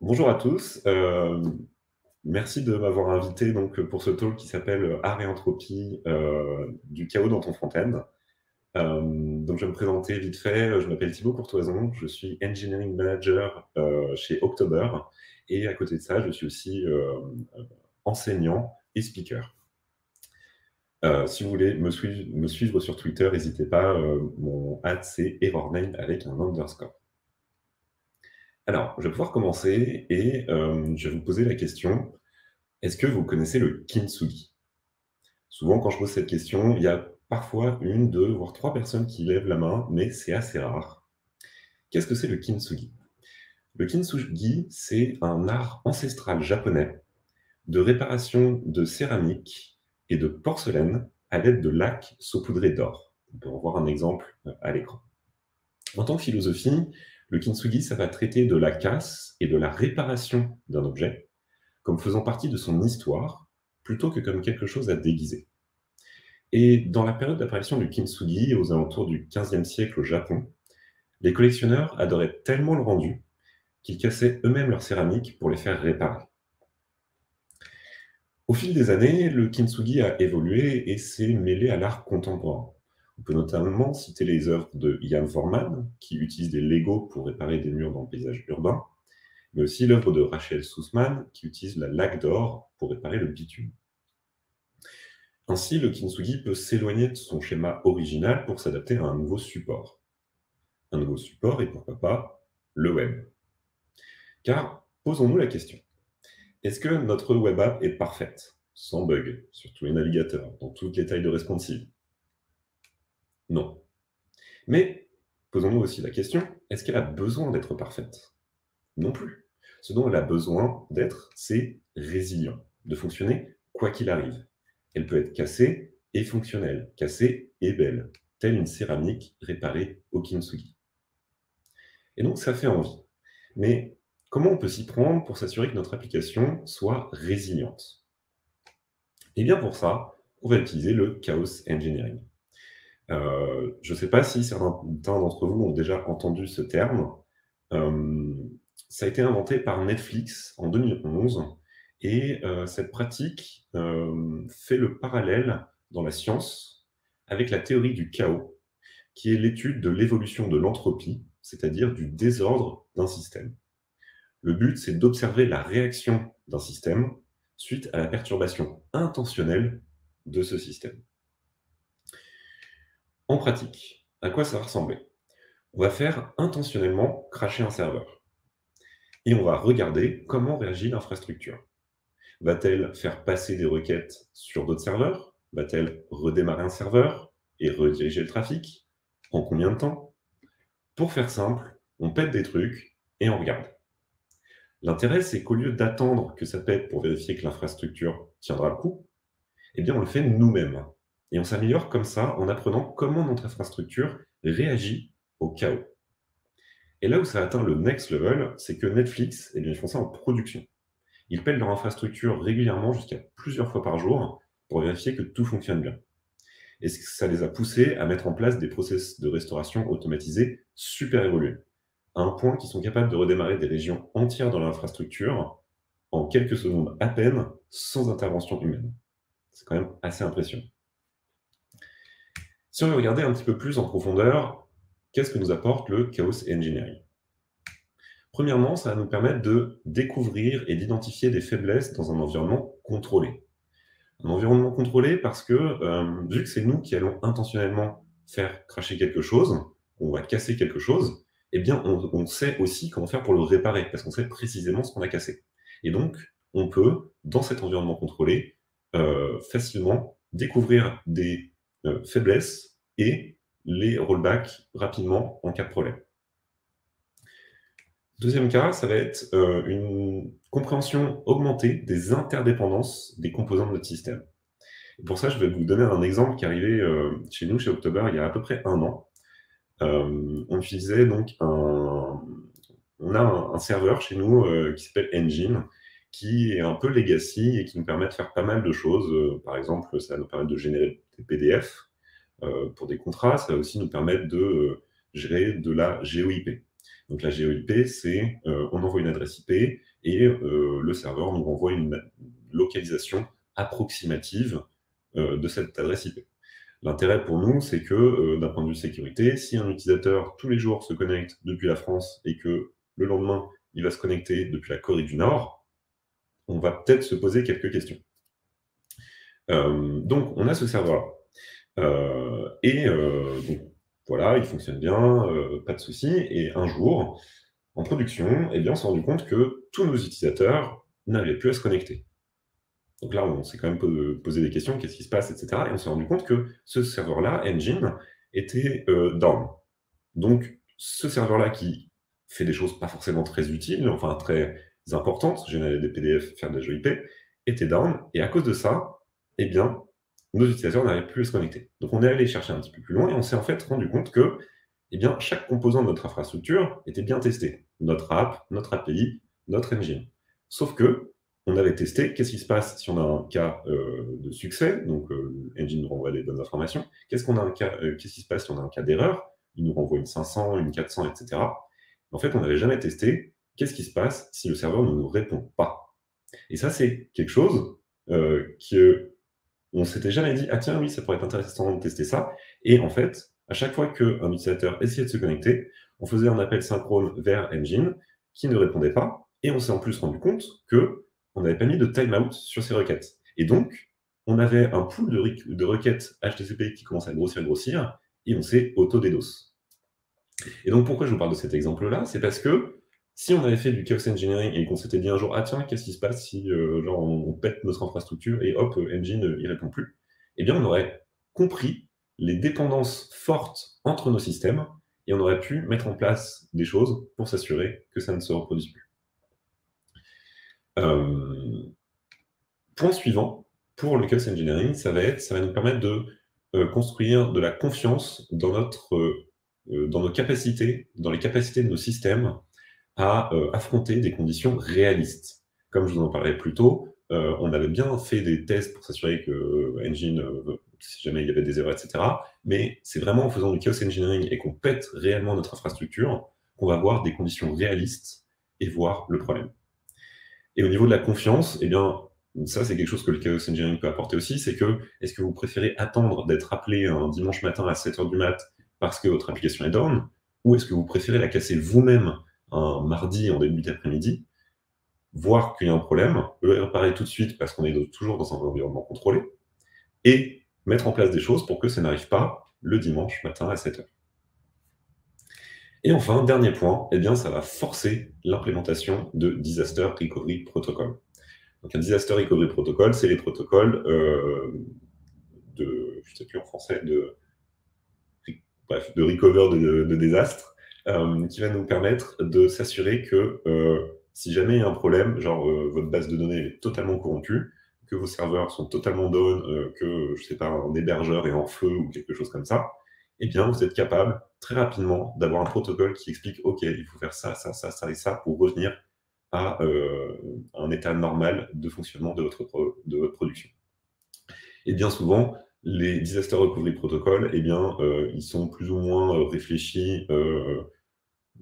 Bonjour à tous. Merci de m'avoir invité donc pour ce talk qui s'appelle Art et entropie du chaos dans ton front-end. Donc je vais me présenter vite fait. Je m'appelle Thibaut Courtoison, je suis Engineering Manager chez October et à côté de ça, je suis aussi enseignant et speaker. Si vous voulez me suivre sur Twitter, n'hésitez pas. Mon ad c'est errorname avec un underscore. Alors, je vais pouvoir commencer et je vais vous poser la question. Est-ce que vous connaissez le kintsugi? Souvent, quand je pose cette question, il y a parfois une, deux, voire trois personnes qui lèvent la main, mais c'est assez rare. Qu'est-ce que c'est le kintsugi? Le kintsugi, c'est un art ancestral japonais de réparation de céramique et de porcelaine à l'aide de lacs saupoudrés d'or. On peut en voir un exemple à l'écran. En tant que philosophie, le kintsugi, ça va traiter de la casse et de la réparation d'un objet comme faisant partie de son histoire, plutôt que comme quelque chose à déguiser. Et dans la période d'apparition du kintsugi, aux alentours du XVe siècle au Japon, les collectionneurs adoraient tellement le rendu qu'ils cassaient eux-mêmes leurs céramiques pour les faire réparer. Au fil des années, le kintsugi a évolué et s'est mêlé à l'art contemporain. On peut notamment citer les œuvres de Ian Forman, qui utilise des Legos pour réparer des murs dans le paysage urbain, mais aussi l'œuvre de Rachel Sussman, qui utilise la laque d'or pour réparer le bitume. Ainsi, le kintsugi peut s'éloigner de son schéma original pour s'adapter à un nouveau support. Un nouveau support et pourquoi pas le web. Car, posons-nous la question, est-ce que notre web app est parfaite, sans bug, sur tous les navigateurs, dans toutes les tailles de responsive? Non. Mais, posons-nous aussi la question, est-ce qu'elle a besoin d'être parfaite? Non plus. Ce dont elle a besoin d'être, c'est résilient, de fonctionner quoi qu'il arrive. Elle peut être cassée et fonctionnelle, cassée et belle, telle une céramique réparée au kintsugi. Et donc ça fait envie. Mais comment on peut s'y prendre pour s'assurer que notre application soit résiliente? Et bien pour ça, on va utiliser le chaos engineering. Je ne sais pas si certains d'entre vous ont déjà entendu ce terme. Euh, Ça a été inventé par Netflix en 2011 et cette pratique fait le parallèle dans la science avec la théorie du chaos, qui est l'étude de l'évolution de l'entropie, c'est-à-dire du désordre d'un système. Le but, c'est d'observer la réaction d'un système suite à la perturbation intentionnelle de ce système. En pratique, à quoi ça va ressembler? On va faire intentionnellement cracher un serveur et on va regarder comment réagit l'infrastructure. Va-t-elle faire passer des requêtes sur d'autres serveurs? Va-t-elle redémarrer un serveur et rediriger le trafic? En combien de temps? Pour faire simple, on pète des trucs et on regarde. L'intérêt, c'est qu'au lieu d'attendre que ça pète pour vérifier que l'infrastructure tiendra le coup, eh bien, on le fait nous-mêmes. Et on s'améliore comme ça en apprenant comment notre infrastructure réagit au chaos. Et là où ça atteint le next level, c'est que Netflix, eh bien, ils font ça en production. Ils pèlent leur infrastructure régulièrement jusqu'à plusieurs fois par jour pour vérifier que tout fonctionne bien. Et ça les a poussés à mettre en place des process de restauration automatisés super évolués, à un point qu'ils sont capables de redémarrer des régions entières dans l'infrastructure en quelques secondes à peine, sans intervention humaine. C'est quand même assez impressionnant. Si on veut regarder un petit peu plus en profondeur, qu'est-ce que nous apporte le chaos engineering? Premièrement, ça va nous permettre de découvrir et d'identifier des faiblesses dans un environnement contrôlé. Un environnement contrôlé parce que, vu que c'est nous qui allons intentionnellement faire cracher quelque chose, on va casser quelque chose, eh bien, on sait aussi comment faire pour le réparer, parce qu'on sait précisément ce qu'on a cassé. Et donc, on peut, dans cet environnement contrôlé, facilement découvrir des faiblesses et les rollback rapidement en cas de problème. Deuxième cas, ça va être une compréhension augmentée des interdépendances des composants de notre système. Et pour ça, je vais vous donner un exemple qui est arrivé chez nous, chez October, il y a à peu près un an. On utilisait donc on a un serveur chez nous qui s'appelle Engine, qui est un peu legacy et qui nous permet de faire pas mal de choses. Par exemple, ça va nous permettre de générer des PDF pour des contrats. Ça va aussi nous permettre de gérer de la GeoIP. Donc la GEIP, c'est on envoie une adresse IP et le serveur nous renvoie une localisation approximative de cette adresse IP. L'intérêt pour nous, c'est que d'un point de vue sécurité, si un utilisateur tous les jours se connecte depuis la France et que le lendemain, il va se connecter depuis la Corée du Nord, on va peut-être se poser quelques questions. Donc, on a ce serveur-là. Donc, voilà, il fonctionne bien, pas de souci. Et un jour, en production, eh bien, on s'est rendu compte que tous nos utilisateurs n'avaient plus à se connecter. Donc là, on s'est quand même posé des questions, qu'est-ce qui se passe, etc. Et on s'est rendu compte que ce serveur-là, Engine, était down. Donc, ce serveur-là qui fait des choses pas forcément très utiles, enfin très importantes, générer des PDF, faire de la GEIP, était down. Et à cause de ça, eh bien, nos utilisateurs n'arrivaient plus à se connecter. Donc, on est allé chercher un petit peu plus loin et on s'est en fait rendu compte que eh bien, chaque composant de notre infrastructure était bien testé. Notre app, notre API, notre engine. Sauf que on avait testé qu'est-ce qui se passe si on a un cas de succès, donc Engine nous renvoie les bonnes informations. Qu'est-ce qui se passe si on a un cas d'erreur? Il nous renvoie une 500, une 400, etc. En fait, on n'avait jamais testé qu'est-ce qui se passe si le serveur ne nous répond pas. Et ça, c'est quelque chose on s'était jamais dit, ah tiens, oui, ça pourrait être intéressant de tester ça. Et en fait, à chaque fois qu'un utilisateur essayait de se connecter, on faisait un appel synchrone vers Engine qui ne répondait pas. Et on s'est en plus rendu compte qu'on n'avait pas mis de timeout sur ces requêtes. Et donc, on avait un pool de requêtes HTTP qui commençait à grossir, et on s'est auto-DDoS. Et donc, pourquoi je vous parle de cet exemple-là? C'est parce que si on avait fait du chaos engineering et qu'on s'était dit un jour, ah tiens, qu'est-ce qui se passe si genre, on pète notre infrastructure et hop, Engine, il répond plus, eh bien, on aurait compris les dépendances fortes entre nos systèmes et on aurait pu mettre en place des choses pour s'assurer que ça ne se reproduise plus. Point suivant, pour le chaos engineering, ça va nous permettre de construire de la confiance dans nos capacités, dans les capacités de nos systèmes à affronter des conditions réalistes. Comme je vous en parlais plus tôt, on avait bien fait des tests pour s'assurer que Engine, si jamais il y avait des erreurs, etc. Mais c'est vraiment en faisant du chaos engineering et qu'on pète réellement notre infrastructure qu'on va voir des conditions réalistes et voir le problème. Et au niveau de la confiance, eh bien, ça, c'est quelque chose que le chaos engineering peut apporter aussi, c'est que, est-ce que vous préférez attendre d'être appelé un dimanche matin à 7h du mat parce que votre application est down, ou est-ce que vous préférez la casser vous-même un mardi en début d'après-midi, voir qu'il y a un problème, le réparer tout de suite parce qu'on est toujours dans un environnement contrôlé, et mettre en place des choses pour que ça n'arrive pas le dimanche matin à 7h. Et enfin, dernier point, eh bien, ça va forcer l'implémentation de Disaster Recovery Protocol. Donc un Disaster Recovery Protocol, c'est les protocoles je ne sais plus en français, de recover de désastre, qui va nous permettre de s'assurer que si jamais il y a un problème, genre votre base de données est totalement corrompue, que vos serveurs sont totalement down, que, je sais pas, un hébergeur est en feu ou quelque chose comme ça, eh bien, vous êtes capable très rapidement d'avoir un protocole qui explique, OK, il faut faire ça, ça, ça, ça et ça pour revenir à un état normal de fonctionnement de votre production. Et bien souvent, les Disaster Recovery Protocols, eh bien, ils sont plus ou moins réfléchis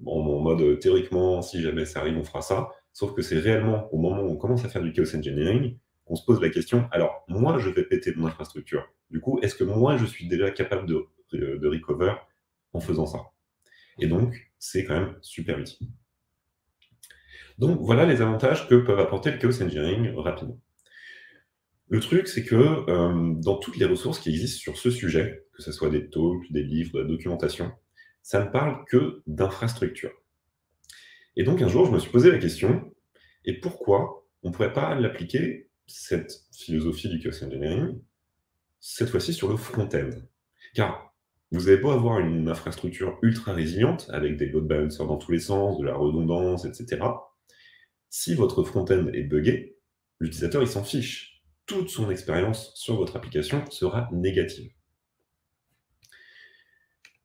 en mode théoriquement, si jamais ça arrive, on fera ça. Sauf que c'est réellement au moment où on commence à faire du chaos engineering qu'on se pose la question, alors moi, je vais péter mon infrastructure. Du coup, est-ce que moi, je suis déjà capable de recover en faisant ça? Et donc, c'est quand même super utile. Donc, voilà les avantages que peuvent apporter le chaos engineering rapidement. Le truc, c'est que dans toutes les ressources qui existent sur ce sujet, que ce soit des talks, des livres, de la documentation, ça ne parle que d'infrastructure. Et donc un jour, je me suis posé la question, et pourquoi on ne pourrait pas l'appliquer, cette philosophie du chaos engineering, cette fois-ci sur le front-end? Car vous avez beau avoir une infrastructure ultra résiliente, avec des load balancers dans tous les sens, de la redondance, etc. Si votre front-end est buggé, l'utilisateur, il s'en fiche. Toute son expérience sur votre application sera négative.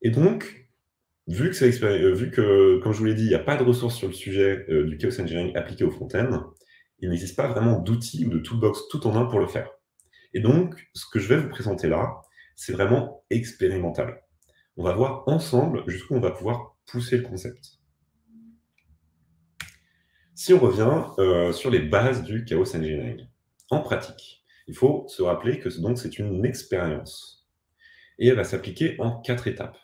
Et donc, vu que, comme je vous l'ai dit, il n'y a pas de ressources sur le sujet du chaos engineering appliqué au front-end, il n'existe pas vraiment d'outils ou de toolbox tout en un pour le faire. Et donc, ce que je vais vous présenter là, c'est vraiment expérimental. On va voir ensemble jusqu'où on va pouvoir pousser le concept. Si on revient sur les bases du chaos engineering, en pratique, il faut se rappeler que donc c'est une expérience et elle va s'appliquer en 4 étapes.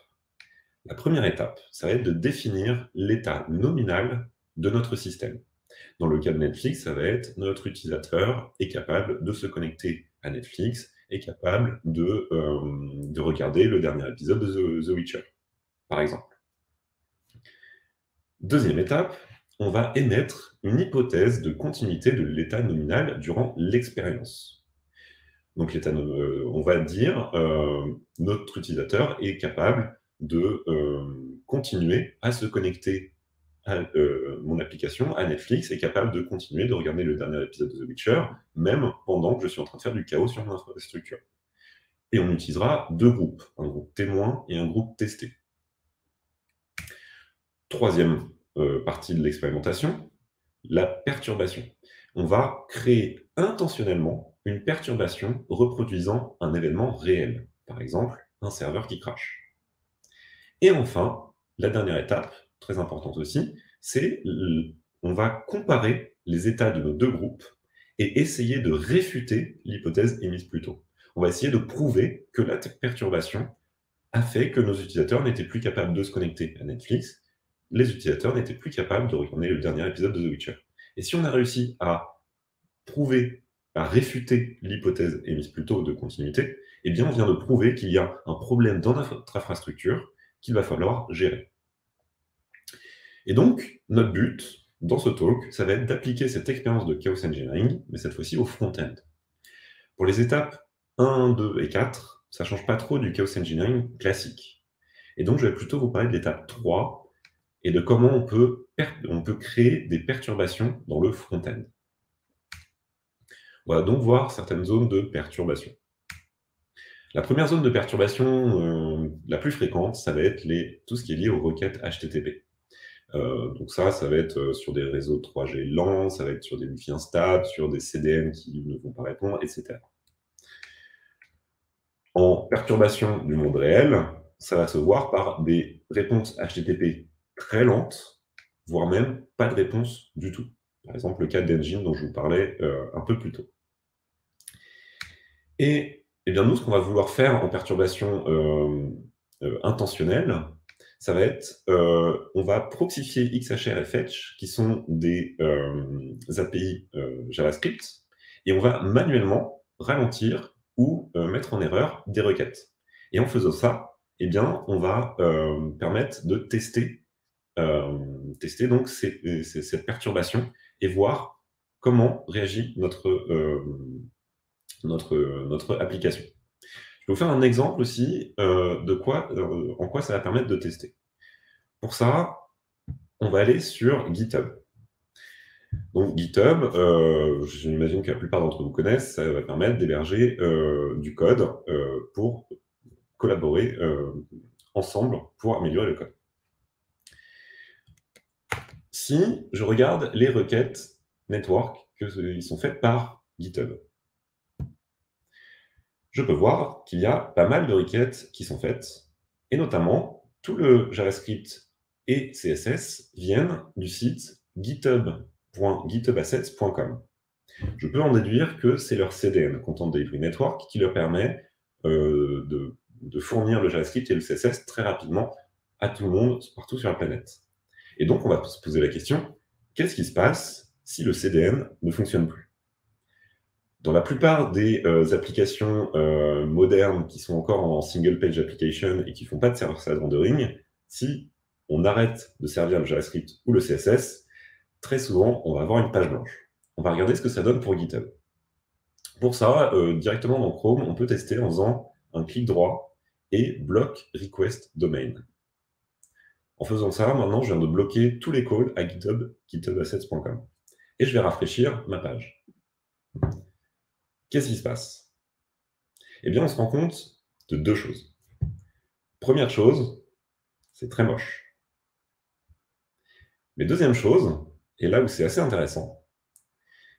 La première étape, ça va être de définir l'état nominal de notre système. Dans le cas de Netflix, ça va être notre utilisateur est capable de se connecter à Netflix, est capable de regarder le dernier épisode de The Witcher, par exemple. Deuxième étape, on va émettre une hypothèse de continuité de l'état nominal durant l'expérience. Donc, on va dire notre utilisateur est capable de continuer à se connecter à mon application, à Netflix, est capable de continuer de regarder le dernier épisode de The Witcher, même pendant que je suis en train de faire du chaos sur mon infrastructure. Et on utilisera 2 groupes, un groupe témoin et un groupe testé. Troisième partie de l'expérimentation, la perturbation. On va créer intentionnellement une perturbation reproduisant un événement réel, par exemple un serveur qui crache. Et enfin, la dernière étape, très importante aussi, c'est on va comparer les états de nos 2 groupes et essayer de réfuter l'hypothèse émise plus tôt. On va essayer de prouver que la perturbation a fait que nos utilisateurs n'étaient plus capables de se connecter à Netflix, les utilisateurs n'étaient plus capables de regarder le dernier épisode de The Witcher. Et si on a réussi à prouver, à réfuter l'hypothèse émise plus tôt de continuité, eh bien on vient de prouver qu'il y a un problème dans notre infrastructure qu'il va falloir gérer. Et donc, notre but dans ce talk, ça va être d'appliquer cette expérience de chaos engineering, mais cette fois-ci au front-end. Pour les étapes 1, 2 et 4, ça ne change pas trop du chaos engineering classique. Et donc, je vais plutôt vous parler de l'étape 3 et de comment on peut créer des perturbations dans le front-end. On va donc voir certaines zones de perturbation. La première zone de perturbation la plus fréquente, ça va être tout ce qui est lié aux requêtes HTTP. Donc ça va être sur des réseaux 3G lents, ça va être sur des Wi-Fi instables, sur des CDN qui ne vont pas répondre, etc. En perturbation du monde réel, ça va se voir par des réponses HTTP très lentes, voire même pas de réponse du tout. Par exemple, le cas d'Engine dont je vous parlais un peu plus tôt. Et bien nous, ce qu'on va vouloir faire en perturbation intentionnelle, ça va être, on va proxifier XHR et Fetch, qui sont des API JavaScript, et on va manuellement ralentir ou mettre en erreur des requêtes. Et en faisant ça, eh bien, on va permettre de tester donc cette perturbation et voir comment réagit notre application. Je vais vous faire un exemple aussi en quoi ça va permettre de tester. Pour ça, on va aller sur GitHub. Donc GitHub, j'imagine que la plupart d'entre vous connaissent, ça va permettre d'héberger du code pour collaborer ensemble pour améliorer le code. Si je regarde les requêtes network qui sont faites par GitHub, je peux voir qu'il y a pas mal de requêtes qui sont faites, et notamment tout le JavaScript et CSS viennent du site github.githubassets.com. Je peux en déduire que c'est leur CDN, Content Delivery Network, qui leur permet de fournir le JavaScript et le CSS très rapidement à tout le monde, partout sur la planète. Et donc, on va se poser la question, qu'est-ce qui se passe si le CDN ne fonctionne plus? Dans la plupart des applications modernes qui sont encore en single page application et qui ne font pas de server-side rendering, si on arrête de servir le JavaScript ou le CSS, très souvent, on va avoir une page blanche. On va regarder ce que ça donne pour GitHub. Pour ça, directement dans Chrome, on peut tester en faisant un clic droit et block request domain. En faisant ça, maintenant, je viens de bloquer tous les calls à githubassets.com. Et je vais rafraîchir ma page. Qu'est-ce qui se passe? Eh bien, on se rend compte de 2 choses. Première chose, c'est très moche. Mais deuxième chose, et là où c'est assez intéressant,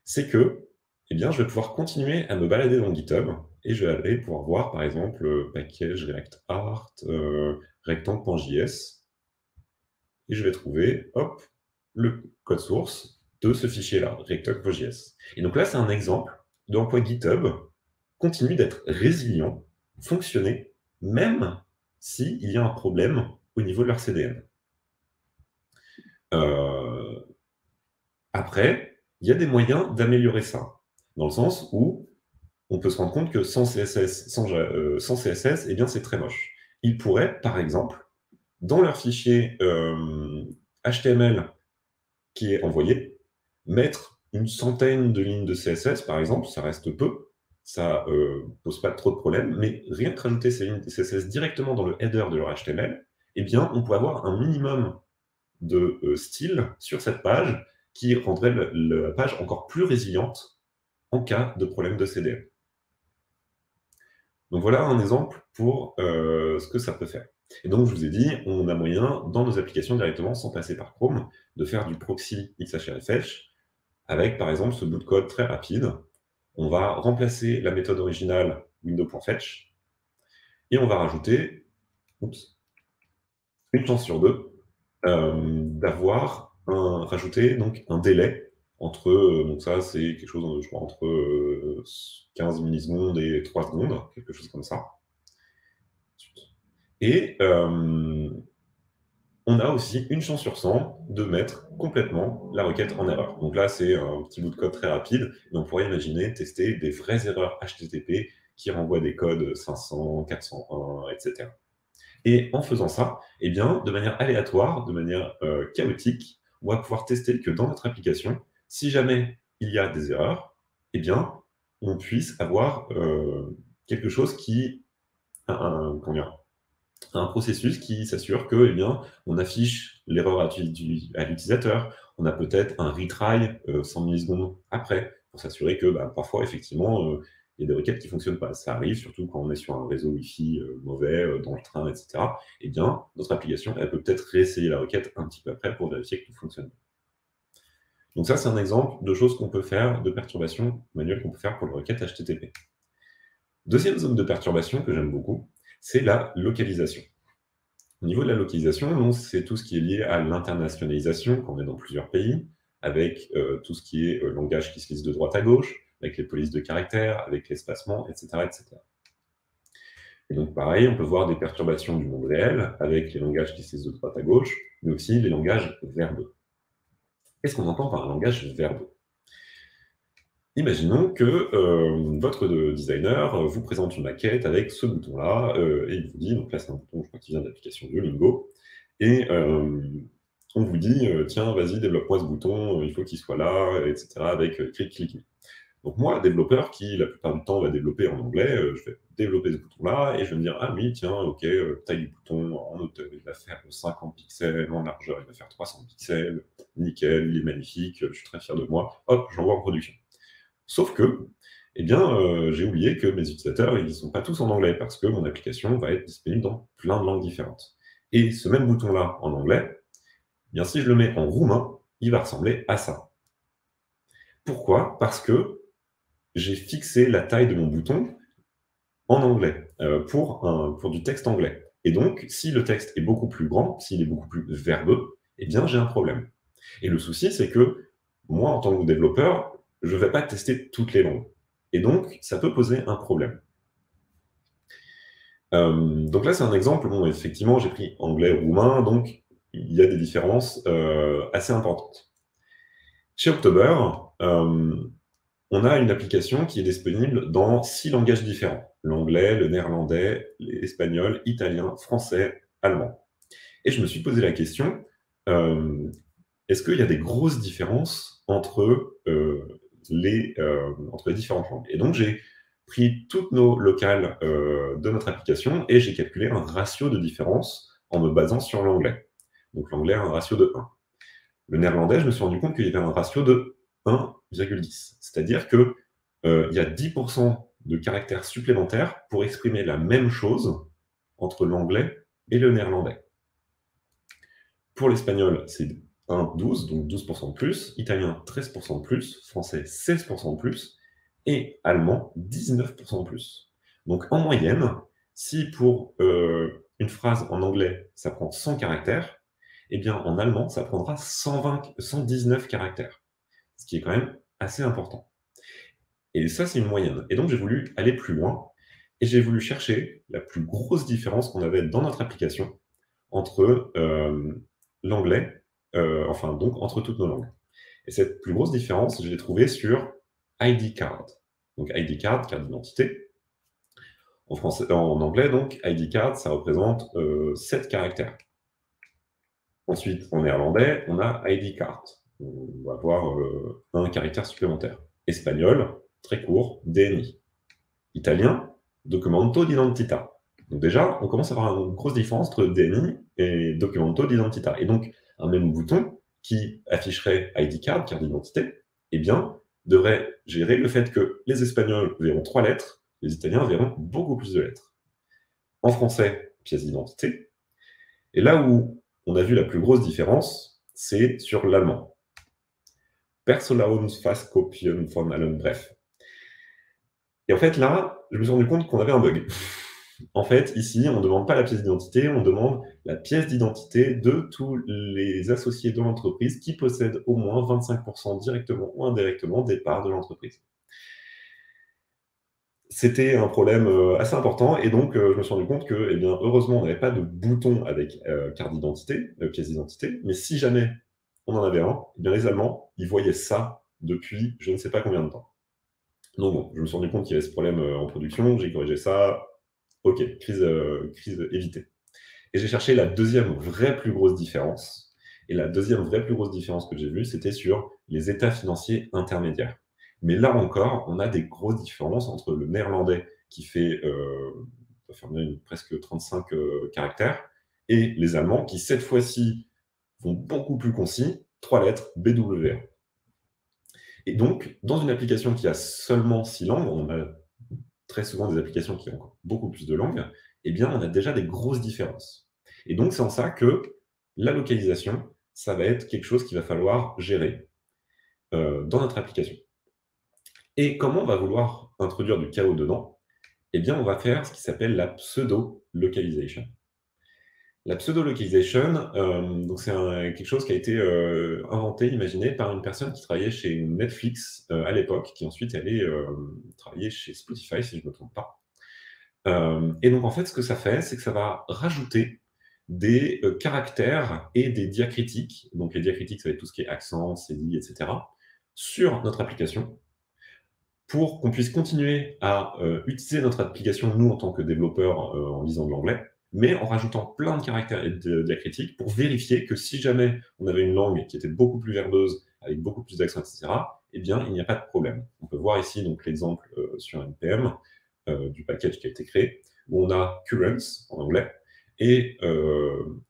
c'est que eh bien, je vais pouvoir continuer à me balader dans GitHub et je vais aller pouvoir voir, par exemple, package React Art, rectangle.js, et je vais trouver, hop, le code source de ce fichier-là, React.js. Et donc là, c'est un exemple de quoi GitHub continue d'être résilient, fonctionner, même s'il y a un problème au niveau de leur CDN. Après, il y a des moyens d'améliorer ça, dans le sens où on peut se rendre compte que sans CSS, sans CSS, eh bien, c'est très moche. Ils pourraient, par exemple, dans leur fichier HTML qui est envoyé, mettre une centaine de lignes de CSS, par exemple, ça reste peu, ça pose pas trop de problèmes, mais rien que rajouter ces lignes de CSS directement dans le header de leur HTML, eh bien, on peut avoir un minimum de style sur cette page qui rendrait la page encore plus résiliente en cas de problème de CDN. Donc voilà un exemple pour ce que ça peut faire. Et donc, je vous ai dit, on a moyen, dans nos applications directement, sans passer par Chrome, de faire du proxy XHRFetch avec, par exemple, ce bout de code très rapide. On va remplacer la méthode originale window.fetch et on va rajouter, une chance sur deux, d'avoir rajouté donc, un délai entre, donc ça c'est quelque chose, je crois, entre 15 millisecondes et 3 secondes, quelque chose comme ça. Et on a aussi une chance sur 100 de mettre complètement la requête en erreur. Donc là, c'est un petit bout de code très rapide, et on pourrait imaginer tester des vraies erreurs HTTP qui renvoient des codes 500, 401, etc. Et en faisant ça, eh bien, de manière aléatoire, de manière chaotique, on va pouvoir tester que dans notre application, si jamais il y a des erreurs, eh bien, on puisse avoir quelque chose qui, un processus qui s'assure que, eh bien, on affiche l'erreur à l'utilisateur. On a peut-être un retry 100 millisecondes après, pour s'assurer que parfois, effectivement, il y a des requêtes qui ne fonctionnent pas. Ça arrive, surtout quand on est sur un réseau Wi-Fi mauvais, dans le train, etc. Eh bien, notre application, elle peut peut-être réessayer la requête un petit peu après pour vérifier que tout fonctionne. Donc ça, c'est un exemple de choses qu'on peut faire, de perturbations manuelles qu'on peut faire pour les requêtes HTTP. Deuxième zone de perturbation que j'aime beaucoup, c'est la localisation. Au niveau de la localisation, c'est tout ce qui est lié à l'internationalisation, quand on est dans plusieurs pays, avec tout ce qui est langage qui se lise de droite à gauche, avec les polices de caractères, avec l'espacement, etc., etc. Et donc pareil, on peut voir des perturbations du monde réel, avec les langages qui se lisent de droite à gauche, mais aussi les langages verbeux. Qu'est-ce qu'on entend par un langage verbeux? Imaginons que votre designer vous présente une maquette avec ce bouton-là, et il vous dit, donc là c'est un bouton, je crois qu'il vient de l'application Duolingo, et on vous dit, tiens, vas-y, développe-moi ce bouton, il faut qu'il soit là, etc., avec clic, clic, clic. Donc moi, développeur qui, la plupart du temps, va développer en anglais, je vais développer ce bouton-là, et je vais me dire, ah oui, tiens, ok, taille du bouton, en hauteur, il va faire 50 pixels, en largeur, il va faire 300 pixels, nickel, il est magnifique, je suis très fier de moi, hop, j'envoie en production. Sauf que, eh bien, j'ai oublié que mes utilisateurs, ils ne sont pas tous en anglais, parce que mon application va être disponible dans plein de langues différentes. Et ce même bouton-là, en anglais, eh bien, si je le mets en roumain, il va ressembler à ça. Pourquoi? Parce que j'ai fixé la taille de mon bouton en anglais, pour du texte anglais. Et donc, si le texte est beaucoup plus grand, s'il est beaucoup plus verbeux, eh bien, j'ai un problème. Et le souci, c'est que moi, en tant que développeur, je ne vais pas tester toutes les langues. Et donc, ça peut poser un problème. Donc là, c'est un exemple. Bon, effectivement, j'ai pris anglais ou roumain, donc il y a des différences assez importantes. Chez October, on a une application qui est disponible dans 6 langages différents. L'anglais, le néerlandais, l'espagnol, italien, français, allemand. Et je me suis posé la question, est-ce qu'il y a des grosses différences entre les différentes langues? Et donc, j'ai pris toutes nos locales de notre application et j'ai calculé un ratio de différence en me basant sur l'anglais. Donc, l'anglais a un ratio de 1. Le néerlandais, je me suis rendu compte qu'il y avait un ratio de 1,10. C'est-à-dire qu'il y a 10% de caractères supplémentaires pour exprimer la même chose entre l'anglais et le néerlandais. Pour l'espagnol, c'est 1,12, donc 12% de plus, italien 13% de plus, français 16% de plus, et allemand 19% de plus. Donc en moyenne, si pour une phrase en anglais, ça prend 100 caractères, eh bien en allemand, ça prendra 119 caractères. ce qui est quand même assez important. Et ça, c'est une moyenne. Et donc, j'ai voulu aller plus loin et j'ai voulu chercher la plus grosse différence qu'on avait dans notre application entre l'anglais, enfin, donc, entre toutes nos langues. Et cette plus grosse différence, je l'ai trouvée sur ID card. Donc, ID card, carte d'identité. En anglais, donc, ID card, ça représente 7 caractères. Ensuite, en néerlandais, on a ID card. On va avoir un caractère supplémentaire. Espagnol, très court, DNI. Italien, documento d'identità. Donc déjà, on commence à avoir une grosse différence entre DNI et documento d'identità. Et donc, un même bouton qui afficherait ID card, carte d'identité, eh bien, devrait gérer le fait que les Espagnols verront 3 lettres, les Italiens verront beaucoup plus de lettres. En français, pièce d'identité. Et là où on a vu la plus grosse différence, c'est sur l'allemand. Personalausweis von allen, bref. Et en fait, là, je me suis rendu compte qu'on avait un bug. En fait, ici, on ne demande pas la pièce d'identité, on demande la pièce d'identité de tous les associés de l'entreprise qui possèdent au moins 25% directement ou indirectement des parts de l'entreprise. C'était un problème assez important et donc je me suis rendu compte que, eh bien, heureusement, on n'avait pas de bouton avec carte d'identité, pièce d'identité, mais si jamais on en avait un, eh bien, les Allemands, ils voyaient ça depuis je ne sais pas combien de temps. Donc bon, je me suis rendu compte qu'il y avait ce problème en production, j'ai corrigé ça, ok, crise évitée. Et j'ai cherché la deuxième vraie plus grosse différence. Et la deuxième vraie plus grosse différence que j'ai vue, c'était sur les états financiers intermédiaires. Mais là encore, on a des grosses différences entre le néerlandais qui fait presque 35 caractères et les Allemands qui, cette fois-ci, vont beaucoup plus concis, 3 lettres, BWA. Et donc, dans une application qui a seulement 6 langues, on a très souvent des applications qui ont encore beaucoup plus de langues, eh bien, on a déjà des grosses différences. Et donc, c'est en ça que la localisation, ça va être quelque chose qu'il va falloir gérer dans notre application. Et comment on va vouloir introduire du chaos dedans? Eh bien, on va faire ce qui s'appelle la pseudo-localisation. La pseudo-localisation, donc c'est quelque chose qui a été inventé, imaginé par une personne qui travaillait chez Netflix à l'époque, qui ensuite allait travailler chez Spotify, si je ne me trompe pas. Et donc, en fait, ce que ça fait, c'est que ça va rajouter des caractères et des diacritiques. Donc, les diacritiques, ça va être tout ce qui est accent, cédille, etc., sur notre application pour qu'on puisse continuer à utiliser notre application, nous, en tant que développeurs, en lisant de l'anglais, mais en rajoutant plein de caractères et de diacritiques pour vérifier que si jamais on avait une langue qui était beaucoup plus verbeuse, avec beaucoup plus d'accent, etc., eh bien, il n'y a pas de problème. On peut voir ici donc l'exemple sur NPM du package qui a été créé, où on a currents en anglais, et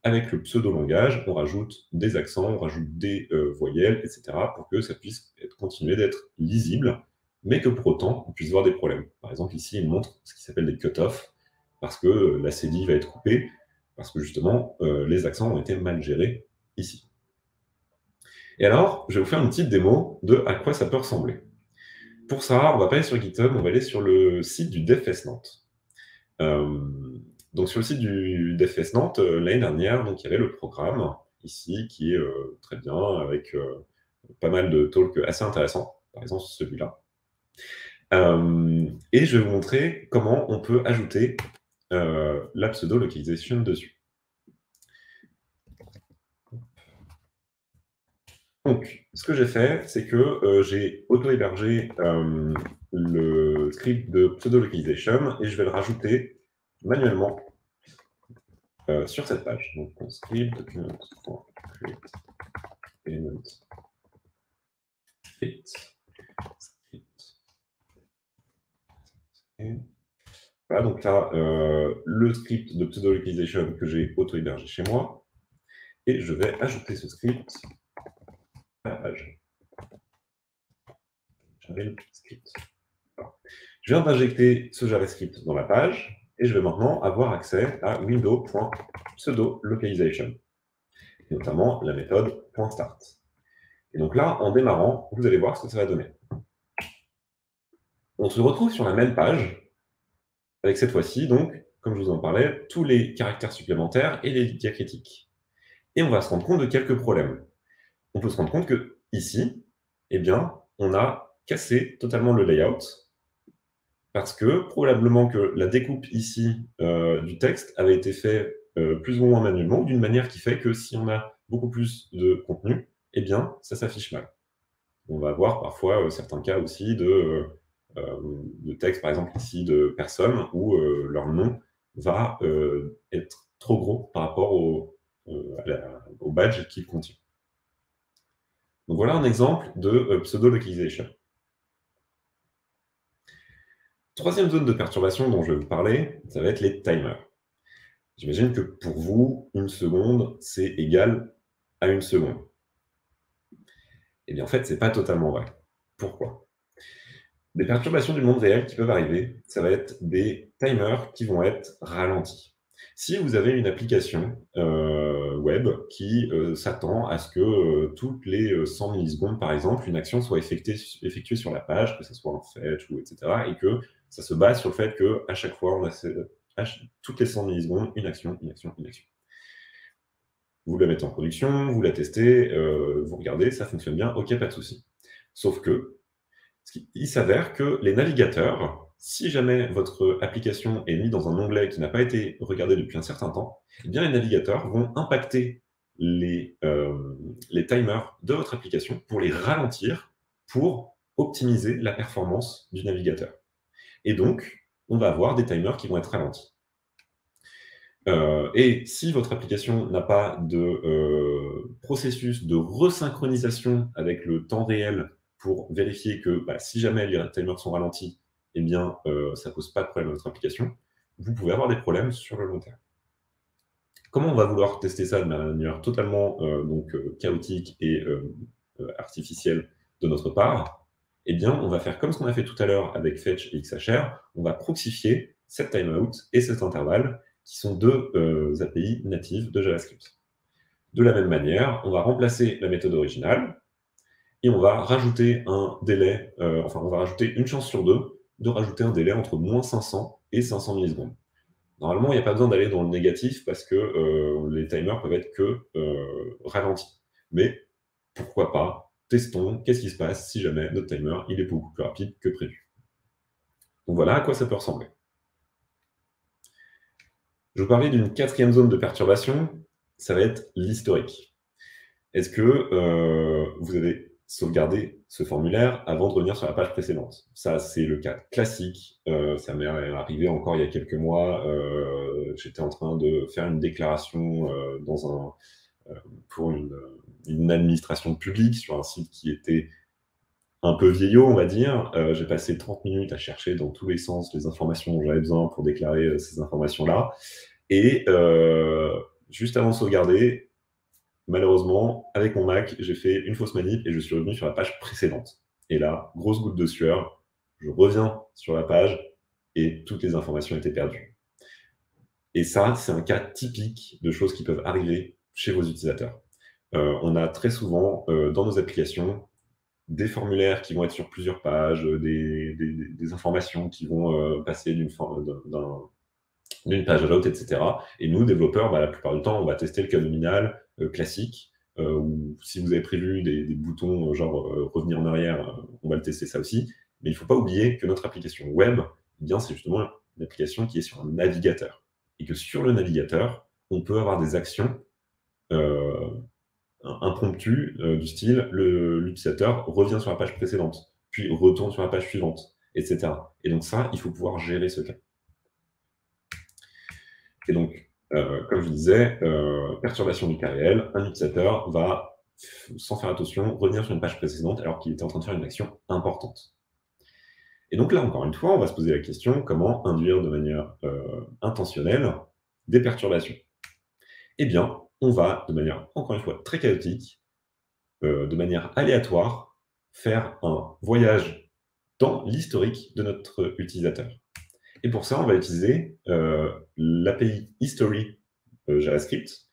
avec le pseudo-langage, on rajoute des accents, on rajoute des voyelles, etc., pour que ça puisse continuer d'être lisible, mais que pour autant, on puisse voir des problèmes. Par exemple, ici, il montre ce qui s'appelle des cut-off, parce que la cédille va être coupée, parce que justement, les accents ont été mal gérés ici. Et alors, je vais vous faire une petite démo de à quoi ça peut ressembler. Pour ça, on va pas aller sur GitHub, on va aller sur le site du DevFest Nantes. Donc sur le site du DevFest Nantes, l'année dernière, donc, il y avait le programme ici qui est très bien, avec pas mal de talks assez intéressants, par exemple celui-là. Et je vais vous montrer comment on peut ajouter la pseudo-localisation dessus. Donc, ce que j'ai fait, c'est que j'ai auto-hébergé le script de pseudo-localisation et je vais le rajouter manuellement sur cette page. Donc, on script document.create element fit script. Voilà, donc là, le script de pseudo-localisation que j'ai auto-hébergé chez moi. Et je vais ajouter ce script à la page. JavaScript. Voilà. Je viens d'injecter ce JavaScript dans la page et je vais maintenant avoir accès à window.pseudo-localization, et notamment la méthode .start. Et donc là, en démarrant, vous allez voir ce que ça va donner. On se retrouve sur la même page, avec cette fois-ci, donc, comme je vous en parlais, tous les caractères supplémentaires et les diacritiques. Et on va se rendre compte de quelques problèmes. On peut se rendre compte que ici, eh bien, on a cassé totalement le layout parce que probablement que la découpe ici du texte avait été faite plus ou moins manuellement, d'une manière qui fait que si on a beaucoup plus de contenu, eh bien, ça s'affiche mal. On va avoir parfois certains cas aussi de texte, par exemple ici, de personnes où leur nom va être trop gros par rapport au badge qu'il contient. Donc voilà un exemple de pseudo-localisation. Troisième zone de perturbation dont je vais vous parler, ça va être les timers. J'imagine que pour vous, 1 seconde, c'est égal à 1 seconde. Eh bien, en fait, c'est pas totalement vrai. Pourquoi? Des perturbations du monde réel qui peuvent arriver, ça va être des timers qui vont être ralentis. Si vous avez une application web qui s'attend à ce que toutes les 100 millisecondes, par exemple, une action soit effectuée sur la page, que ce soit en fetch ou etc., et que ça se base sur le fait qu'à chaque fois, on a toutes les 100 millisecondes, une action, une action, une action. Vous la mettez en production, vous la testez, vous regardez, ça fonctionne bien, ok, pas de souci. Sauf que il s'avère que les navigateurs, si jamais votre application est mise dans un onglet qui n'a pas été regardé depuis un certain temps, eh bien les navigateurs vont impacter les timers de votre application pour les ralentir, pour optimiser la performance du navigateur. Et donc, on va avoir des timers qui vont être ralentis. Et si votre application n'a pas de processus de resynchronisation avec le temps réel pour vérifier que si jamais les timers sont ralentis, eh bien, ça ne pose pas de problème à votre application, vous pouvez avoir des problèmes sur le long terme. Comment on va vouloir tester ça de manière totalement chaotique et artificielle de notre part? Eh bien, on va faire comme ce qu'on a fait tout à l'heure avec Fetch et XHR, on va proxifier cette timeout et cet intervalle qui sont deux API natives de JavaScript. De la même manière, on va remplacer la méthode originale et on va rajouter un délai, on va rajouter une chance sur deux de rajouter un délai entre moins 500 et 500 millisecondes. Normalement, il n'y a pas besoin d'aller dans le négatif parce que les timers peuvent être que ralentis. Mais pourquoi pas? Testons, qu'est-ce qui se passe si jamais notre timer il est beaucoup plus rapide que prévu. Donc voilà à quoi ça peut ressembler. Je vous parlais d'une quatrième zone de perturbation, ça va être l'historique. Est-ce que vous avez sauvegardé ce formulaire avant de revenir sur la page précédente? Ça, c'est le cas classique. Ça m'est arrivé encore il y a quelques mois. J'étais en train de faire une déclaration pour une administration publique sur un site qui était un peu vieillot, on va dire. J'ai passé 30 minutes à chercher dans tous les sens les informations dont j'avais besoin pour déclarer ces informations-là. Et juste avant de sauvegarder, malheureusement, avec mon Mac, j'ai fait une fausse manip et je suis revenu sur la page précédente. Et là, grosse goutte de sueur, je reviens sur la page et toutes les informations étaient perdues. Et ça, c'est un cas typique de choses qui peuvent arriver chez vos utilisateurs. On a très souvent dans nos applications des formulaires qui vont être sur plusieurs pages, des informations qui vont passer d'une page à l'autre, etc. Et nous, développeurs, la plupart du temps, on va tester le cas nominal classique, ou si vous avez prévu des boutons genre revenir en arrière, on va le tester ça aussi. Mais il ne faut pas oublier que notre application web, eh bien, c'est justement une application qui est sur un navigateur. Et que sur le navigateur, on peut avoir des actions impromptues du style l'utilisateur revient sur la page précédente, puis retourne sur la page suivante, etc. Et donc ça, il faut pouvoir gérer ce cas. Et donc, comme je disais, perturbation du cas réel, un utilisateur va, sans faire attention, revenir sur une page précédente alors qu'il était en train de faire une action importante. Et donc là, encore une fois, on va se poser la question, comment induire de manière intentionnelle des perturbations? Eh bien, on va, de manière, encore une fois, très chaotique, de manière aléatoire, faire un voyage dans l'historique de notre utilisateur. Et pour ça, on va utiliser l'API History JavaScript.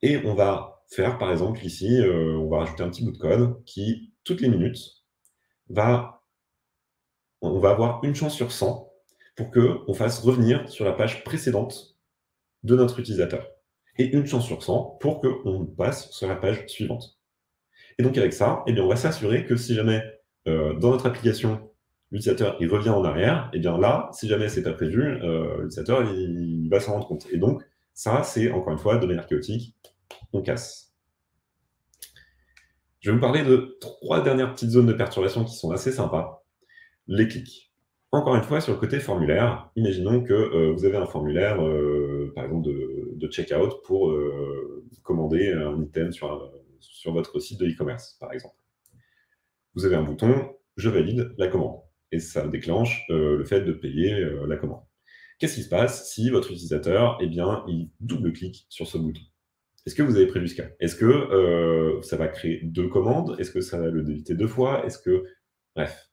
Et on va faire, par exemple, ici, on va rajouter un petit bout de code qui, toutes les minutes, on va avoir une chance sur 100 pour qu'on fasse revenir sur la page précédente de notre utilisateur. Et une chance sur 100 pour qu'on passe sur la page suivante. Et donc avec ça, eh bien, on va s'assurer que si jamais dans notre application, l'utilisateur il revient en arrière, et bien là, si jamais c'est pas prévu, l'utilisateur il va s'en rendre compte. Et donc ça, c'est encore une fois de manière chaotique, on casse. Je vais vous parler de 3 dernières petites zones de perturbation qui sont assez sympas. Les clics. Encore une fois, sur le côté formulaire, imaginons que vous avez un formulaire, par exemple de checkout pour commander un item sur votre site de e-commerce, par exemple. Vous avez un bouton « Je valide la commande » et ça déclenche le fait de payer la commande. Qu'est-ce qui se passe si votre utilisateur, eh bien, il double-clique sur ce bouton? Est-ce que vous avez prévu ce cas? Est-ce que ça va créer 2 commandes? Est-ce que ça va le débiter 2 fois? Est-ce que bref,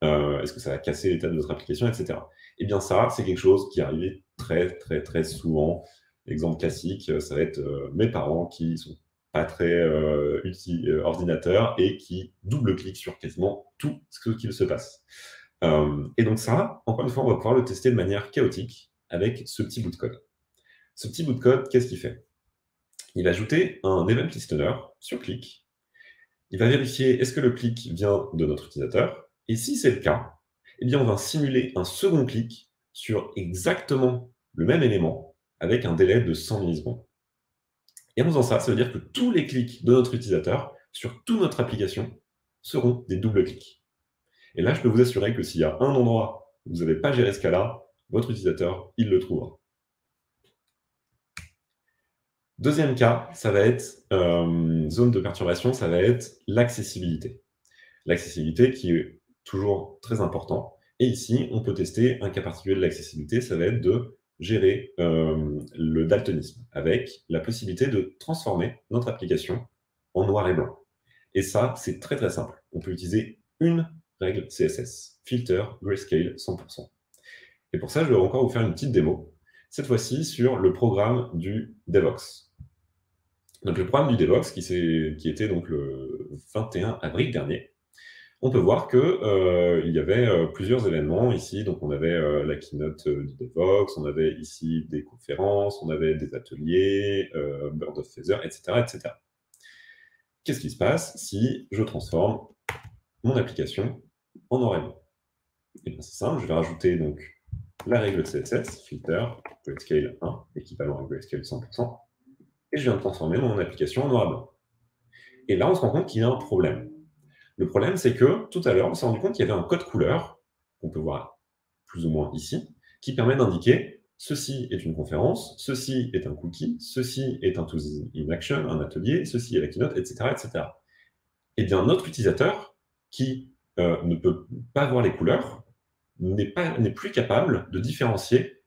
est-ce que ça va casser l'état de votre application, etc. Eh bien ça, c'est quelque chose qui est arrivé très, très, très souvent. L'exemple classique, ça va être mes parents qui sont pas très ordinateurs et qui double-cliquent sur quasiment tout ce qu'il se passe. Et donc ça, encore une fois, on va pouvoir le tester de manière chaotique avec ce petit bout de code. Ce petit bout de code, qu'est-ce qu'il fait? Il va ajouter un event listener sur clic. Il va vérifier est-ce que le clic vient de notre utilisateur. Et si c'est le cas, eh bien on va simuler un second clic sur exactement le même élément avec un délai de 100 millisecondes. Et en faisant ça, ça veut dire que tous les clics de notre utilisateur sur toute notre application seront des doubles clics. Et là, je peux vous assurer que s'il y a un endroit où vous n'avez pas géré ce cas-là, votre utilisateur, il le trouvera. Deuxième cas, ça va être, zone de perturbation, ça va être l'accessibilité. L'accessibilité qui est toujours très important. Et ici, on peut tester un cas particulier de l'accessibilité, ça va être de gérer le daltonisme, avec la possibilité de transformer notre application en noir et blanc. Et ça, c'est très très simple. On peut utiliser une règle CSS, filter, grayscale 100%. Et pour ça, je vais encore vous faire une petite démo, cette fois-ci sur le programme du Devoxx. Donc le programme du Devoxx, qui était donc le 21 avril dernier, on peut voir que il y avait plusieurs événements ici. Donc on avait la keynote du Devoxx, on avait ici des conférences, on avait des ateliers, Bird of Feather, etc., etc. Qu'est-ce qui se passe si je transforme mon application en noir et blanc? Et bien c'est simple, je vais rajouter donc la règle CSS, filter, grayscale 1, équivalent à grayscale 100%, et je viens de transformer mon application en noir et blanc. Et là, on se rend compte qu'il y a un problème. Le problème, c'est que tout à l'heure, on s'est rendu compte qu'il y avait un code couleur, qu'on peut voir plus ou moins ici, qui permet d'indiquer ceci est une conférence, ceci est un cookie, ceci est un tools in action, un atelier, ceci est la keynote, etc., etc. Eh bien, notre utilisateur, qui ne peut pas voir les couleurs, n'est plus capable de différencier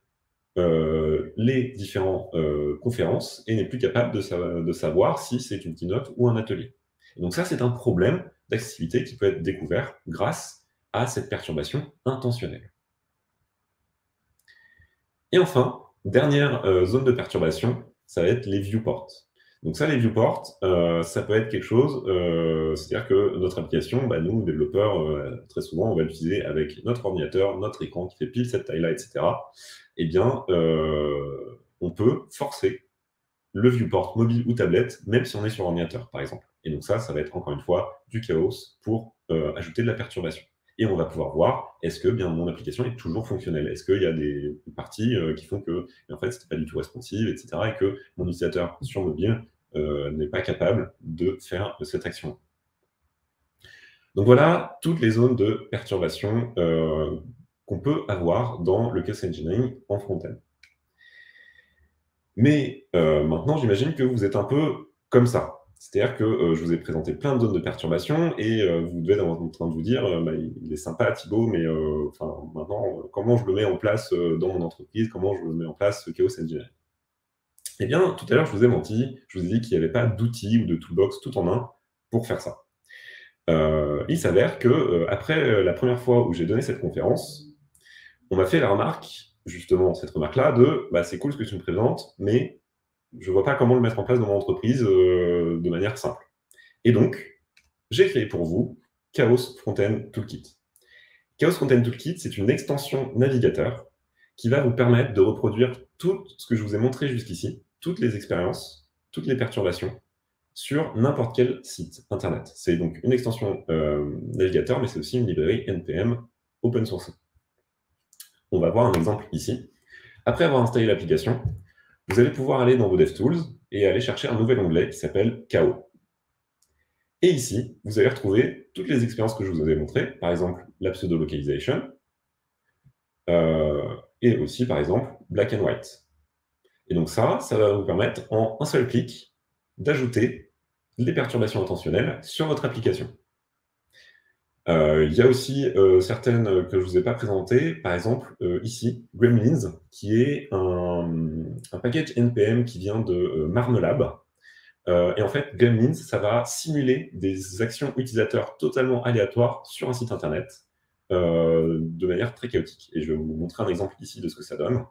les différentes conférences et n'est plus capable de savoir si c'est une keynote ou un atelier. Et donc ça, c'est un problème d'accessibilité qui peut être découvert grâce à cette perturbation intentionnelle. Et enfin, dernière zone de perturbation, ça va être les viewports. Donc ça, les viewports, ça peut être quelque chose, c'est-à-dire que notre application, nous, développeurs, très souvent, on va l'utiliser avec notre ordinateur, notre écran qui fait pile cette taille-là, etc. Eh bien, on peut forcer le viewport mobile ou tablette, même si on est sur ordinateur, par exemple. Et donc ça va être encore une fois du chaos pour ajouter de la perturbation. Et on va pouvoir voir, est-ce que bien mon application est toujours fonctionnelle? Est-ce qu'il y a des parties qui font que, en fait, c'était pas du tout responsive, etc. et que mon utilisateur sur mobile n'est pas capable de faire cette action. Donc voilà toutes les zones de perturbation qu'on peut avoir dans le chaos engineering en front-end. Mais maintenant, j'imagine que vous êtes un peu comme ça. C'est-à-dire que je vous ai présenté plein de zones de perturbation et vous devez être en train de vous dire il est sympa Thibaut, mais maintenant, comment je le mets en place dans mon entreprise? Comment je le mets en place ce chaos engineering? Eh bien, tout à l'heure, je vous ai menti. Je vous ai dit qu'il n'y avait pas d'outils ou de toolbox tout en un pour faire ça. Il s'avère que après la première fois où j'ai donné cette conférence, on m'a fait la remarque, justement, cette remarque-là, de c'est cool ce que tu me présentes, mais je ne vois pas comment le mettre en place dans mon entreprise de manière simple. Et donc, j'ai créé pour vous Chaos Frontend Toolkit. Chaos Frontend Toolkit, c'est une extension navigateur qui va vous permettre de reproduire tout ce que je vous ai montré jusqu'ici, toutes les expériences, toutes les perturbations, sur n'importe quel site internet. C'est donc une extension navigateur, mais c'est aussi une librairie NPM open source. On va voir un exemple ici. Après avoir installé l'application, vous allez pouvoir aller dans vos DevTools et aller chercher un nouvel onglet qui s'appelle KO. Et ici, vous allez retrouver toutes les expériences que je vous avais montrées, par exemple la pseudo-localization, et aussi, par exemple, black and white. Et donc ça va vous permettre, en un seul clic, d'ajouter des perturbations intentionnelles sur votre application. Il y a aussi certaines que je ne vous ai pas présentées, par exemple ici, Gremlins, qui est un package NPM qui vient de Marmelab. Et en fait, Gremlins, ça va simuler des actions utilisateurs totalement aléatoires sur un site internet de manière très chaotique. Et je vais vous montrer un exemple ici de ce que ça donne.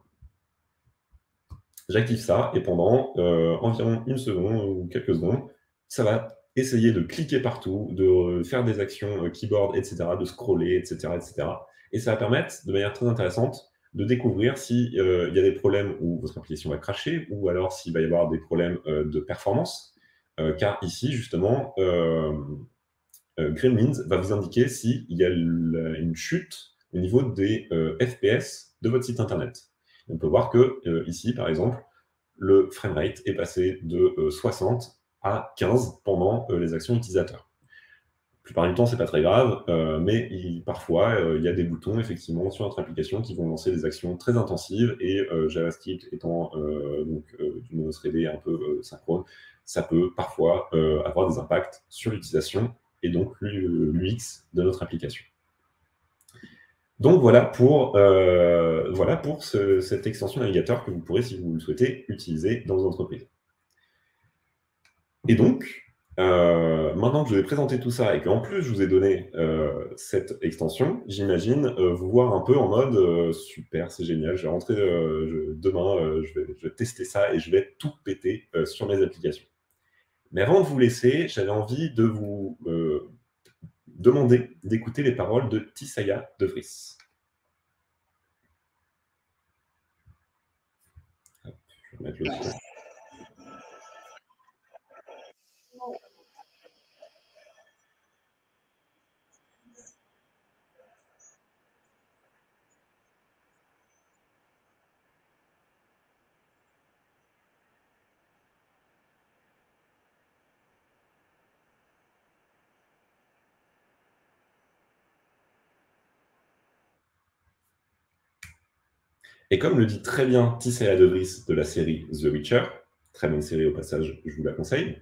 J'active ça et pendant environ une seconde ou quelques secondes, ça va essayer de cliquer partout, de faire des actions keyboard, etc., de scroller, etc., etc. Et ça va permettre, de manière très intéressante, de découvrir s'il y a des problèmes où votre application va cracher ou alors s'il va y avoir des problèmes de performance. Car ici, justement, Gremlins va vous indiquer s'il y a une chute au niveau des FPS de votre site internet. On peut voir que ici, par exemple, le framerate est passé de 60 à 15 pendant les actions utilisateurs. La plupart du temps, c'est pas très grave, mais parfois, il y a des boutons, effectivement, sur notre application qui vont lancer des actions très intensives et JavaScript étant du mono-threadé un peu synchrone, ça peut parfois avoir des impacts sur l'utilisation et donc l'UX de notre application. Donc voilà pour cette extension navigateur que vous pourrez, si vous le souhaitez, utiliser dans vos entreprises. Et donc, maintenant que je vous ai présenté tout ça et qu'en plus je vous ai donné cette extension, j'imagine vous voir un peu en mode super, c'est génial, je vais rentrer demain, je vais tester ça et je vais tout péter sur mes applications. Mais avant de vous laisser, j'avais envie de vous demander d'écouter les paroles de Tisaya De Vries. Hop, je vais mettre le son. Et comme le dit très bien Tisaya De Vries de la série The Witcher, très bonne série au passage, je vous la conseille,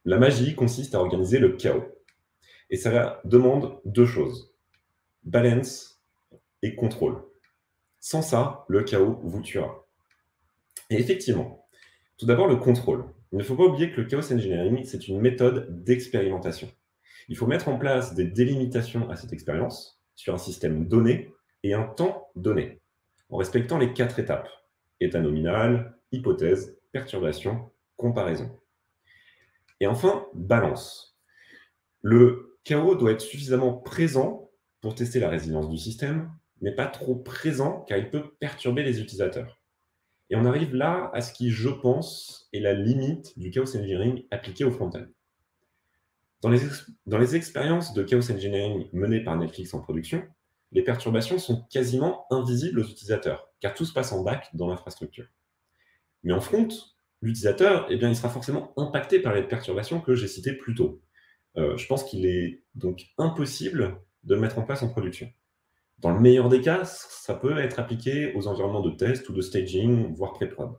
la magie consiste à organiser le chaos. Et ça demande deux choses, balance et contrôle. Sans ça, le chaos vous tuera. Et effectivement, tout d'abord le contrôle. Il ne faut pas oublier que le chaos engineering, c'est une méthode d'expérimentation. Il faut mettre en place des délimitations à cette expérience sur un système donné et un temps donné, en respectant les 4 étapes. État nominal, hypothèse, perturbation, comparaison. Et enfin, balance. Le chaos doit être suffisamment présent pour tester la résilience du système, mais pas trop présent car il peut perturber les utilisateurs. Et on arrive là à ce qui, je pense, est la limite du chaos engineering appliqué au front-end. Dans les expériences de chaos engineering menées par Netflix en production, les perturbations sont quasiment invisibles aux utilisateurs, car tout se passe en back dans l'infrastructure. Mais en front, l'utilisateur, eh bien, il sera forcément impacté par les perturbations que j'ai citées plus tôt. Je pense qu'il est donc impossible de le mettre en place en production. Dans le meilleur des cas, ça peut être appliqué aux environnements de test ou de staging, voire pré-prod.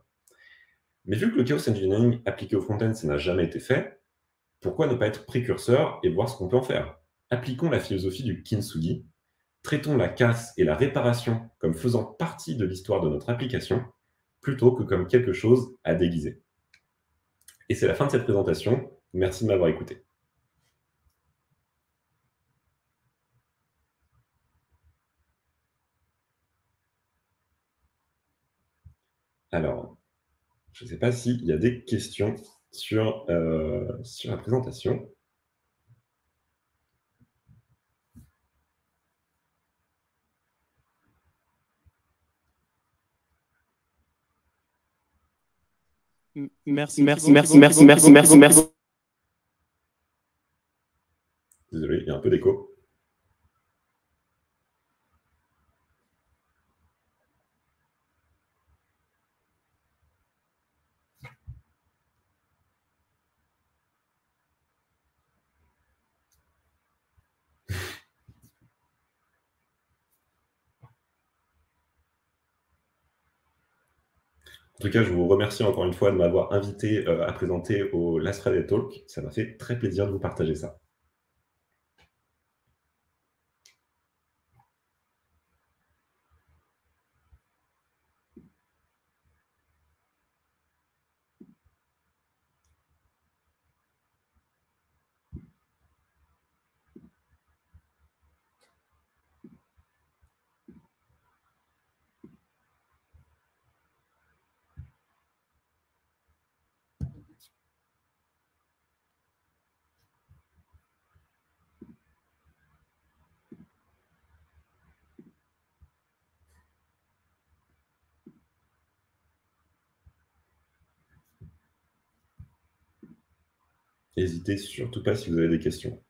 Mais vu que le chaos engineering appliqué au front-end, ça n'a jamais été fait, pourquoi ne pas être précurseur et voir ce qu'on peut en faire? Appliquons la philosophie du kintsugi, traitons la casse et la réparation comme faisant partie de l'histoire de notre application, plutôt que comme quelque chose à déguiser. Et c'est la fin de cette présentation. Merci de m'avoir écouté. Alors, je ne sais pas s'il y a des questions sur la présentation. Merci. Désolé, il y a un peu d'écho. En tout cas, je vous remercie encore une fois de m'avoir invité à présenter au Last Friday Talk. Ça m'a fait très plaisir de vous partager ça. N'hésitez surtout pas si vous avez des questions.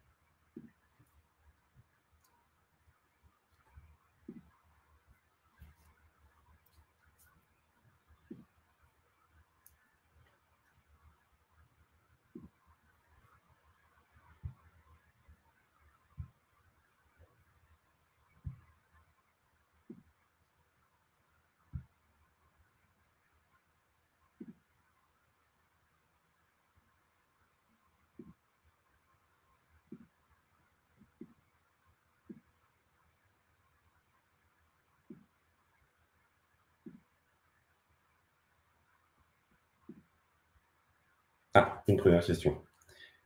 Ah, une première question.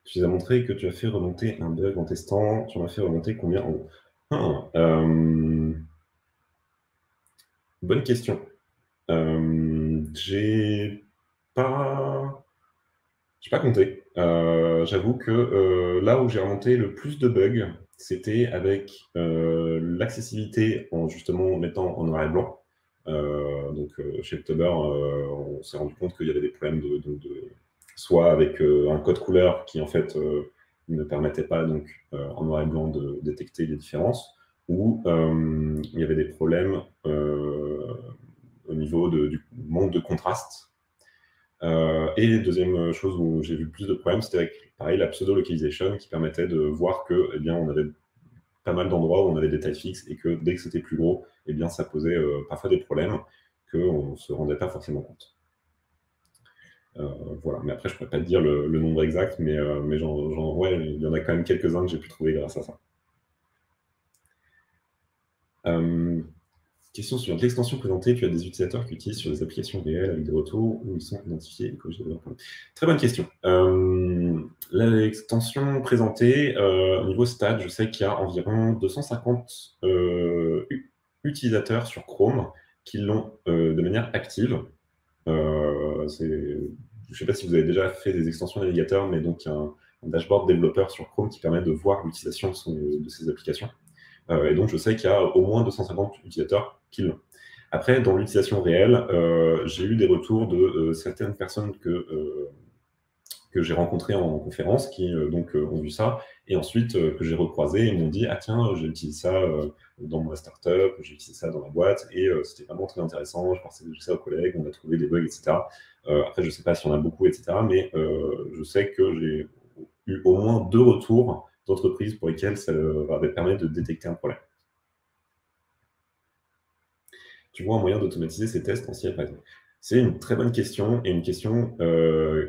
Tu nous as montré que tu as fait remonter un bug en testant. Tu en as fait remonter combien en haut? Bonne question. J'ai pas compté. J'avoue que là où j'ai remonté le plus de bugs, c'était avec l'accessibilité en justement mettant en noir et blanc. Chez October, on s'est rendu compte qu'il y avait des problèmes soit avec un code couleur qui en fait ne permettait pas donc en noir et blanc de détecter les différences, ou il y avait des problèmes au niveau du manque de contraste. Et deuxième chose où j'ai vu le plus de problèmes, c'était avec, pareil, la pseudo-localization qui permettait de voir que, eh bien, on avait pas mal d'endroits où on avait des tailles fixes et que dès que c'était plus gros, eh bien, ça posait parfois des problèmes qu'on ne se rendait pas forcément compte. Voilà. Mais après, je ne pourrais pas te dire le nombre exact, mais ouais, il y en a quand même quelques-uns que j'ai pu trouver grâce à ça. Question suivante. L'extension présentée, tu as des utilisateurs qui utilisent sur des applications réelles avec des retours où ils sont identifiés et corrigés de leur point. Très bonne question. L'extension présentée, au niveau stade, je sais qu'il y a environ 250 utilisateurs sur Chrome qui l'ont de manière active. Je ne sais pas si vous avez déjà fait des extensions navigateurs, mais donc il y a un dashboard développeur sur Chrome qui permet de voir l'utilisation de ces applications. Et donc, je sais qu'il y a au moins 250 utilisateurs qui l'ont. Après, dans l'utilisation réelle, j'ai eu des retours de certaines personnes que j'ai rencontrées en conférence qui ont vu ça, et ensuite que j'ai recroisé et m'ont dit « Ah tiens, j'ai utilisé ça dans ma startup, j'ai utilisé ça dans la boîte, et c'était vraiment très intéressant, je partageais ça aux collègues, on a trouvé des bugs, etc. » Après, je ne sais pas s'il y en a beaucoup, etc., mais je sais que j'ai eu au moins 2 retours d'entreprises pour lesquelles ça va permettre de détecter un problème. Tu vois un moyen d'automatiser ces tests en CI, par exemple? C'est une très bonne question, et une question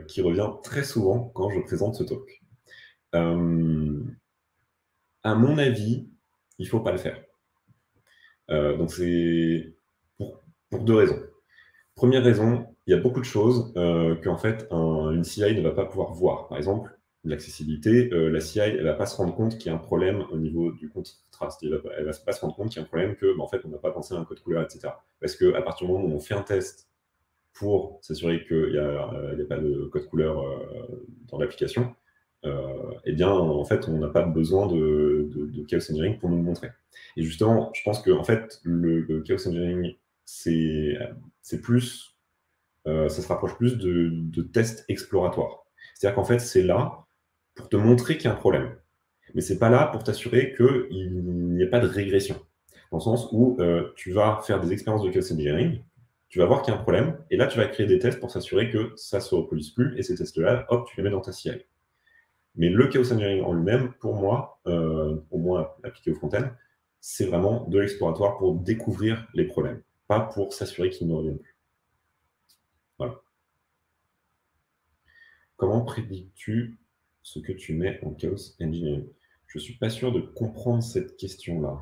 qui revient très souvent quand je présente ce talk. À mon avis, il ne faut pas le faire. Donc c'est pour 2 raisons. Première raison, il y a beaucoup de choses qu'en fait une CI ne va pas pouvoir voir. Par exemple, l'accessibilité, la CI, elle ne va pas se rendre compte qu'il y a un problème au niveau du contraste. Elle ne va pas se rendre compte qu'il y a un problème que, en fait, on n'a pas pensé à un code couleur, etc. Parce qu'à partir du moment où on fait un test pour s'assurer qu'il n'y a pas de code couleur dans l'application, eh bien, en fait, on n'a pas besoin de chaos engineering pour nous le montrer. Et justement, je pense que en fait, le chaos engineering, c'est plus ça se rapproche plus de tests exploratoires. C'est-à-dire qu'en fait, c'est là pour te montrer qu'il y a un problème. Mais c'est pas là pour t'assurer qu'il n'y ait pas de régression. Dans le sens où tu vas faire des expériences de chaos engineering, tu vas voir qu'il y a un problème, et là, tu vas créer des tests pour s'assurer que ça ne se reproduise plus, et ces tests-là, hop, tu les mets dans ta CI. Mais le chaos engineering en lui-même, pour moi, au moins appliqué au front-end, c'est vraiment de l'exploratoire pour découvrir les problèmes, pas pour s'assurer qu'ils ne reviennent plus. Voilà. Comment prédis-tu ce que tu mets en chaos engineering? Je ne suis pas sûr de comprendre cette question-là.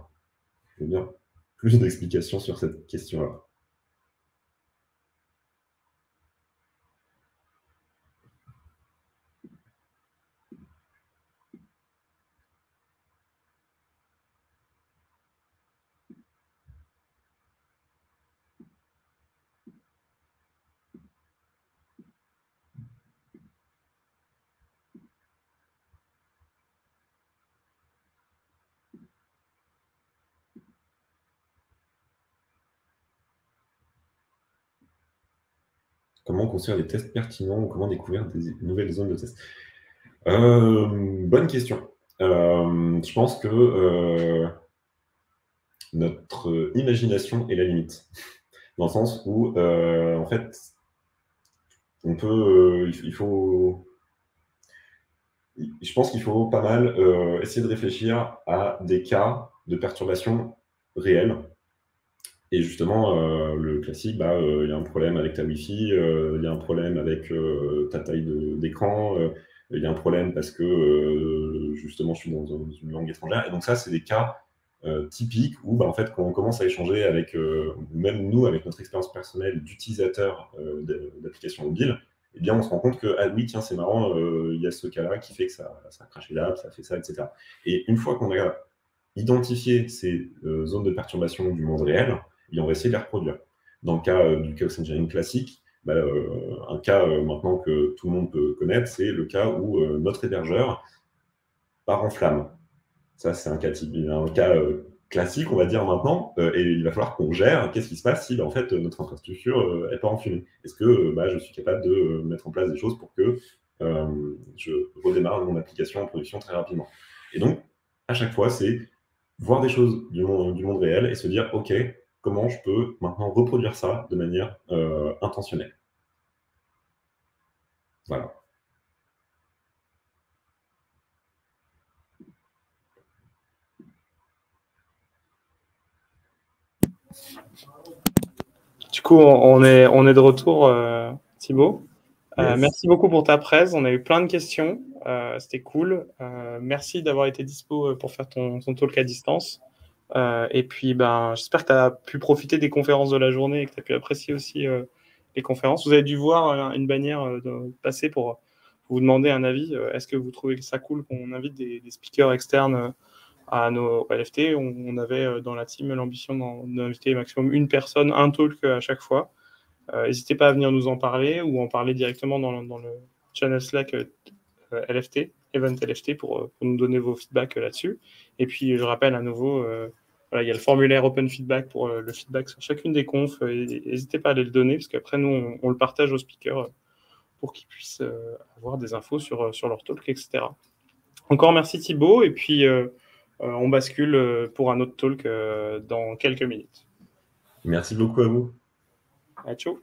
Je veux bien plus d'explications sur cette question-là. Comment construire des tests pertinents ou comment découvrir des nouvelles zones de test? Bonne question. Je pense que notre imagination est la limite. Dans le sens où, en fait, on peut, il faut, je pense qu'il faut pas mal essayer de réfléchir à des cas de perturbation réels. Et justement, le classique, il y a un problème avec ta Wi-Fi, il y a un problème avec ta taille d'écran, il y a un problème parce que justement, je suis dans une langue étrangère. Et donc ça, c'est des cas typiques où, en fait, quand on commence à échanger avec, même nous, avec notre expérience personnelle d'utilisateur d'applications mobiles, eh bien, on se rend compte que, ah oui, tiens, c'est marrant, il y a ce cas-là qui fait que ça a crashé là, ça fait ça, etc. Et une fois qu'on a identifié ces zones de perturbation du monde réel, et on va essayer de les reproduire. Dans le cas du chaos engineering classique, un cas maintenant que tout le monde peut connaître, c'est le cas où notre hébergeur part en flamme. Ça, c'est un cas classique, on va dire maintenant, et il va falloir qu'on gère qu'est-ce qui se passe si en fait, notre infrastructure elle part en fumée. Est-ce que je suis capable de mettre en place des choses pour que je redémarre mon application en production très rapidement. Et donc, à chaque fois, c'est voir des choses du monde réel et se dire, OK, comment je peux maintenant reproduire ça de manière intentionnelle. Voilà. Du coup, on est de retour, Thibaut. Yes. Merci beaucoup pour ta presse. On a eu plein de questions. C'était cool. Merci d'avoir été dispo pour faire ton talk à distance. Et puis, j'espère que tu as pu profiter des conférences de la journée et que tu as pu apprécier aussi les conférences. Vous avez dû voir une bannière passer pour vous demander un avis. Est-ce que vous trouvez ça cool qu'on invite des speakers externes à nos LFT? On avait dans la team l'ambition d'inviter maximum une personne, un talk à chaque fois. N'hésitez pas à venir nous en parler ou en parler directement dans le channel Slack LFT, Event LFT, pour nous donner vos feedbacks là-dessus. Et puis, je rappelle à nouveau, il y a le formulaire Open Feedback pour le feedback sur chacune des confs. N'hésitez pas à aller le donner, parce qu'après, nous, on le partage aux speakers pour qu'ils puissent avoir des infos sur leur talk, etc. Encore merci Thibaut, et puis on bascule pour un autre talk dans quelques minutes. Merci beaucoup à vous. Ciao.